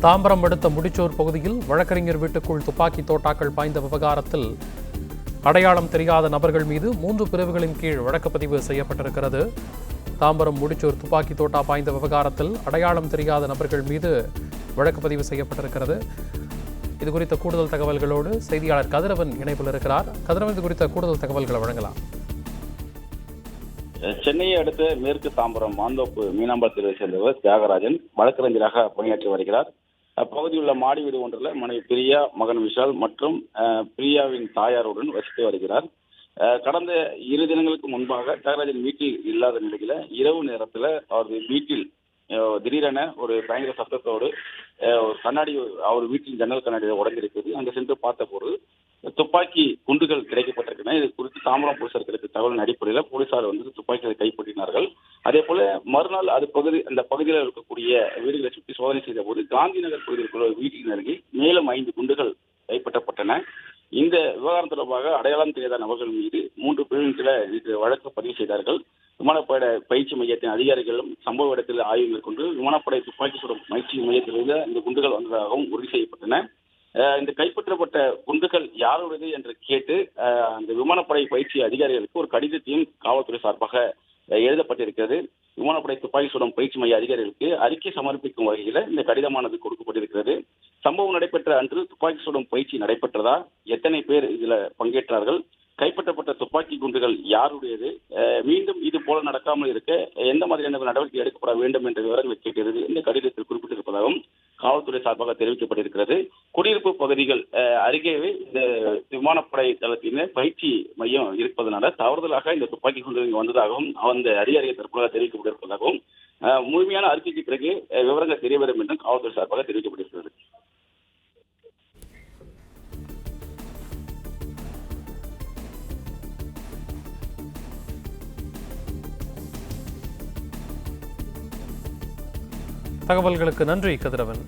தாம்பரம் அடுத்த முடிச்சூர் பகுதியில் வழக்கறிஞர் வீட்டுக்குள் துப்பாக்கி தோட்டாக்கள் பாய்ந்த விவகாரத்தில் அடையாளம் தெரியாத நபர்கள் மீது 3 பிரிவுகளின் கீழ் வழக்குப்பதிவு செய்யப்பட்டிருக்கிறது. தாம்பரம் முடிச்சூர் துப்பாக்கி தோட்டா பாய்ந்த விவகாரத்தில் அடையாளம் தெரியாத நபர்கள் மீது வழக்குப்பதிவு செய்யப்பட்டிருக்கிறது. இது குறித்த கூடுதல் தகவல்களோடு செய்தியாளர் கதிரவன் இணைப்பில் இருக்கிறார். கதிரவன், இது குறித்த கூடுதல் தகவல்களை வழங்கலாம். சென்னையை அடுத்த மேற்கு தாம்பரம் மாந்தோப்பு மீனாம்பாள் தெருவை சேர்ந்தவர் தியாகராஜன் வழக்கறிஞராக பணியாற்றி வருகிறார். அப்பகுதியில் உள்ள மாடி வீடு ஒன்றில் மனைவி பிரியா, மகன் விஷால் மற்றும் பிரியாவின் தாயாருடன் வசித்து வருகிறார். கடந்த 2 தினங்களுக்கு முன்பாக தியாகராஜன் வீட்டில் இல்லாத நிலையில இரவு நேரத்தில் அவரது வீட்டில் திடீரென ஒரு பயங்கர சத்தத்தோடு கண்ணாடி, அவர் வீட்டின் ஜன்னல் கண்ணாடியில் உடைந்திருக்கிறது. அங்கு சென்று பார்த்தபோது துப்பாக்கி குண்டுகள் கிடைக்கப்பட்டிருக்கின்றன. இது குறித்து தாம்பரம் போலீசார் கிடைத்த தகவலின் அடிப்படையில் போலீசார் துப்பாக்கிகளை கைப்பற்றினார்கள். அதே போல மறுநாள் அந்த பகுதியில் இருக்கக்கூடிய வீடுகளை சுற்றி சோதனை செய்த போது காந்தி நகர் பகுதியில் இருக்கிற வீட்டின் அருகே மேலும் 5 குண்டுகள் கைப்பற்றப்பட்டன. இந்த விவகாரம் தொடர்பாக அடையாளம் தெரியாத நபர்கள் மீது 3 பிரிவின் கீழ இன்று வழக்கு பதிவு செய்தார்கள். விமானப்படை பயிற்சி மையத்தின் அதிகாரிகளும் சம்பவ இடத்தில் ஆய்வு மேற்கொண்டு விமானப்படை துப்பாக்கி சுடும் பயிற்சி மையத்திலிருந்து இந்த குண்டுகள் வந்ததாகவும் உறுதி செய்யப்பட்டன. இந்த கைப்பற்றப்பட்ட குண்டுகள் யாருடையது என்று கேட்டு அந்த விமானப்படை பயிற்சி அதிகாரிகளுக்கு ஒரு கடிதத்தையும் காவல்துறை சார்பாக எழுதப்பட்டிருக்கிறது. விமானப்படை துப்பாக்கி சுடும் பயிற்சி மைய அதிகாரிகளுக்கு அறிக்கை சமர்ப்பிக்கும் வகையில் இந்த கடிதமானது கொடுக்கப்பட்டிருக்கிறது. சம்பவம் நடைபெற்ற அன்று துப்பாக்கி சுடும் பயிற்சி நடைபெற்றதா, எத்தனை பேர் இதுல பங்கேற்றார்கள், கைப்பற்றப்பட்ட துப்பாக்கி குண்டுகள் யாருடையது, மீண்டும் இது போல நடக்காமல் இருக்க எந்த மாதிரியான நடவடிக்கை எடுக்கப்பட வேண்டும் என்ற விவரங்களை கேட்டிருந்தது இந்த கடிதத்தில் குறிப்பிட்டிருப்பதாகவும் காவல்துறை சார்பாக தெரிவிக்கப்பட்டிருக்கிறது. குடியிருப்பு பகுதிகள் அருகேவே இந்த விமானப்படை தளத்தினர் பயிற்சி மையம் இருப்பதனால தவறுதலாக இந்த துப்பாக்கி குண்டுகள் வந்ததாகவும் அந்த அதிகாரிகள் தற்போது தெரிவிக்கப்பட்டிருப்பதாகவும் முழுமையான அறிக்கைக்கு பிறகு விவரங்கள் தெரியவரும் என்றும் காவல்துறை சார்பாக தெரிவிக்கப்பட்டிருக்கிறது. தகவல்களுக்கு நன்றி கதிரவன்.